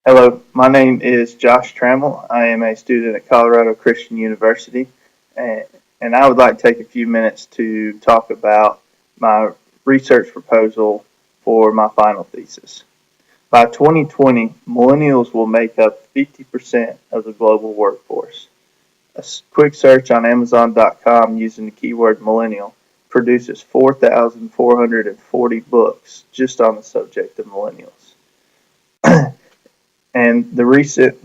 Hello, my name is Josh Trammell. I am a student at Colorado Christian University, and, and I would like to take a few minutes to talk about my research proposal for my final thesis. By 2020, millennials will make up 50% of the global workforce. A quick search on Amazon.com using the keyword millennial produces 4,440 books just on the subject of millennials. And the recent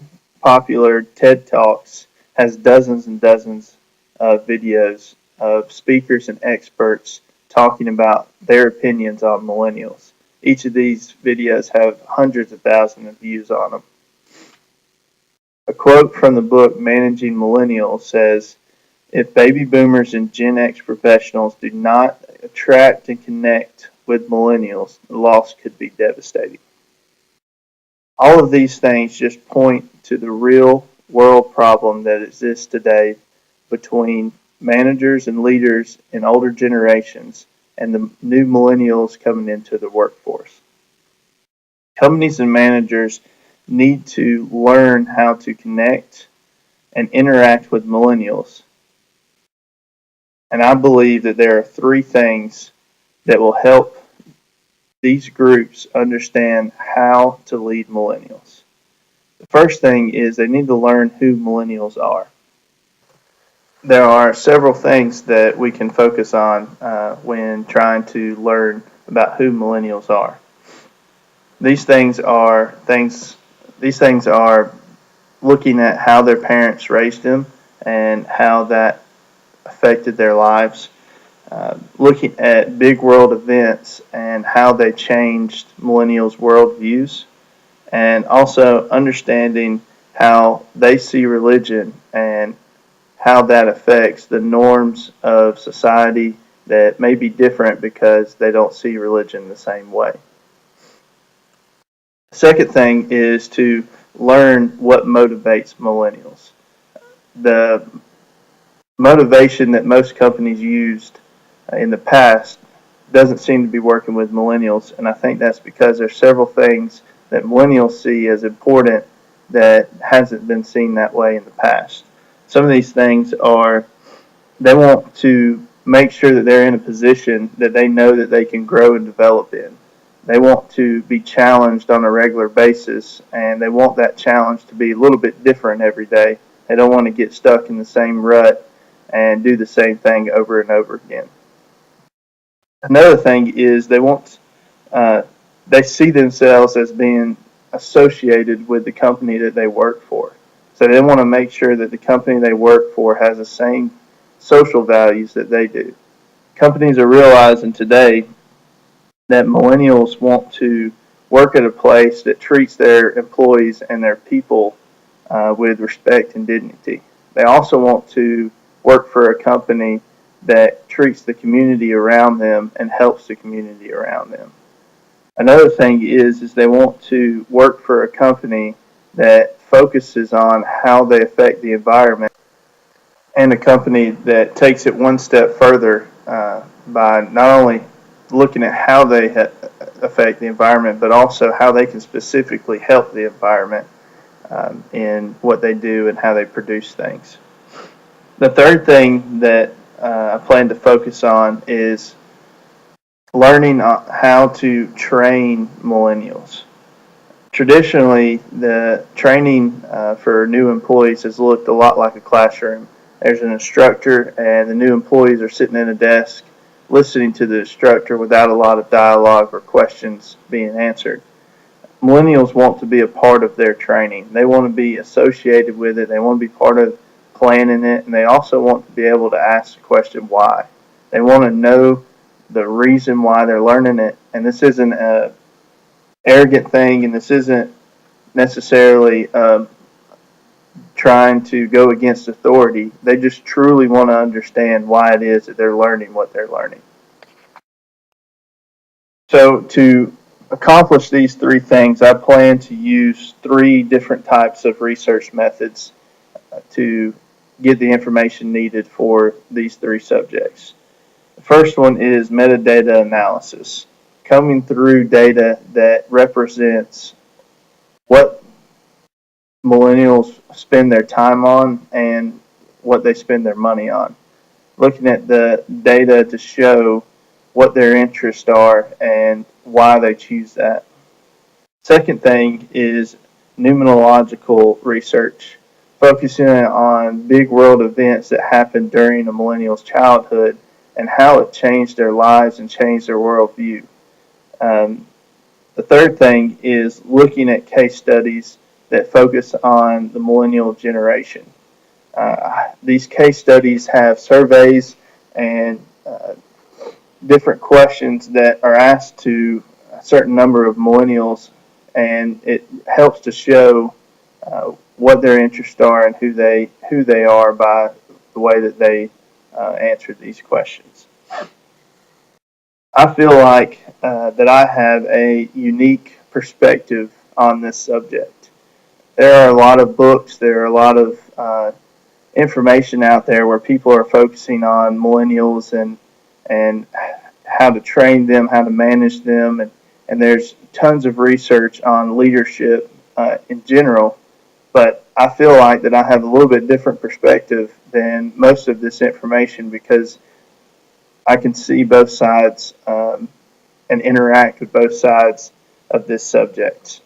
popular TED Talks has dozens and dozens of videos of speakers and experts talking about their opinions on millennials. Each of these videos have hundreds of thousands of views on them. A quote from the book Managing Millennials says, "If baby boomers and Gen X professionals do not attract and connect with millennials, the loss could be devastating." All of these things just point to the real world problem that exists today between managers and leaders in older generations and the new millennials coming into the workforce. Companies and managers need to learn how to connect and interact with millennials. And I believe that there are three things that will help these groups understand how to lead millennials. The first thing is they need to learn who millennials are. There are several things that we can focus on when trying to learn about who millennials are. These things are looking at how their parents raised them and how that affected their lives. Looking at big world events and how they changed millennials' worldviews, and also understanding how they see religion and how that affects the norms of society that may be different because they don't see religion the same way. The second thing is to learn what motivates millennials. The motivation that most companies used in the past doesn't seem to be working with millennials, and I think that's because there's several things that millennials see as important that hasn't been seen that way in the past. Some of these things are they want to make sure that they're in a position that they know that they can grow and develop in. They want to be challenged on a regular basis, and they want that challenge to be a little bit different every day. They don't want to get stuck in the same rut and do the same thing over and over again. Another thing is uh, they see themselves as being associated with the company that they work for. So they want to make sure that the company they work for has the same social values that they do. Companies are realizing today that millennials want to work at a place that treats their employees and their people with respect and dignity. They also want to work for a company that treats the community around them and helps the community around them. Another thing is they want to work for a company that focuses on how they affect the environment, and a company that takes it one step further by not only looking at how they affect the environment, but also how they can specifically help the environment in what they do and how they produce things. The third thing that I plan to focus on is learning how to train millennials. Traditionally, the training for new employees has looked a lot like a classroom. There's an instructor, and the new employees are sitting at a desk listening to the instructor without a lot of dialogue or questions being answered. Millennials want to be a part of their training. They want to be associated with it. They want to be part of planning it, and they also want to be able to ask the question why. They want to know the reason why they're learning it, and this isn't a arrogant thing, and this isn't necessarily trying to go against authority. They just truly want to understand why it is that they're learning what they're learning. So, to accomplish these three things, I plan to use three different types of research methods to get the information needed for these three subjects. The first one is metadata analysis, coming through data that represents what millennials spend their time on and what they spend their money on. Looking at the data to show what their interests are and why they choose that. Second thing is numerological research, focusing on big world events that happened during a millennial's childhood and how it changed their lives and changed their worldview. Um, the third thing is looking at case studies that focus on the millennial generation. These case studies have surveys and different questions that are asked to a certain number of millennials, and it helps to show what their interests are and who they are by the way that they answer these questions. I feel like that I have a unique perspective on this subject. There are a lot of books, there are a lot of information out there where people are focusing on millennials and how to train them, how to manage them, and there's tons of research on leadership in general. But I feel like that I have a little bit different perspective than most of this information because I can see both sides and interact with both sides of this subject.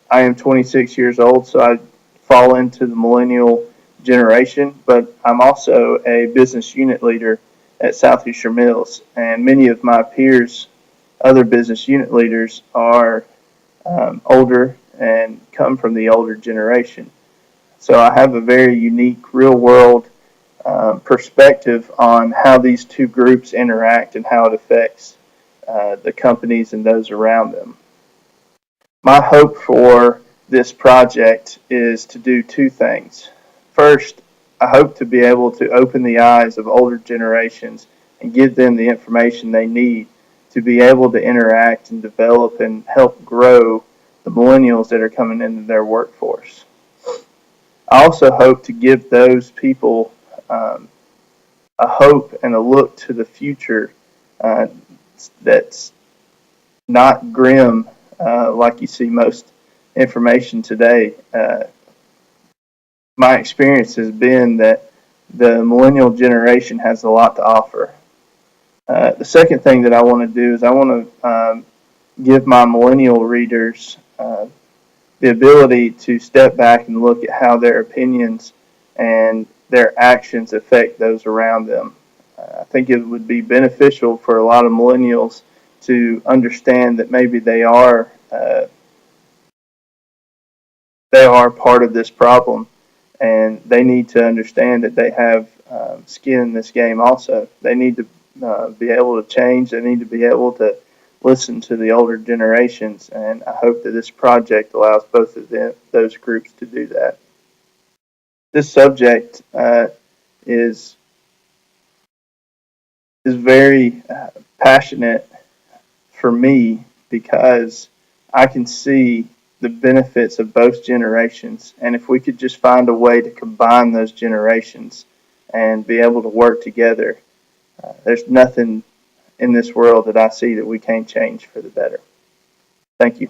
I am 26 years old, so I fall into the millennial generation, but I'm also a business unit leader at Southeastern Mills, and many of my peers, other business unit leaders, are older and come from the older generation. So I have a very unique real world perspective on how these two groups interact and how it affects the companies and those around them. My hope for this project is to do two things. First, I hope to be able to open the eyes of older generations and give them the information they need to be able to interact and develop and help grow the millennials that are coming into their workforce. I also hope to give those people a hope and a look to the future that's not grim like you see most information today. My experience has been that the millennial generation has a lot to offer. The second thing that I want to do is I want to give my millennial readers the ability to step back and look at how their opinions and their actions affect those around them. I think it would be beneficial for a lot of millennials to understand that maybe they are part of this problem, and they need to understand that they have skin in this game. Also, they need to be able to change. They need to be able to listen to the older generations, and I hope that this project allows both of those groups to do that. This subject is very passionate for me because I can see the benefits of both generations, and if we could just find a way to combine those generations and be able to work together, there's nothing in this world that I see that we can't change for the better. Thank you.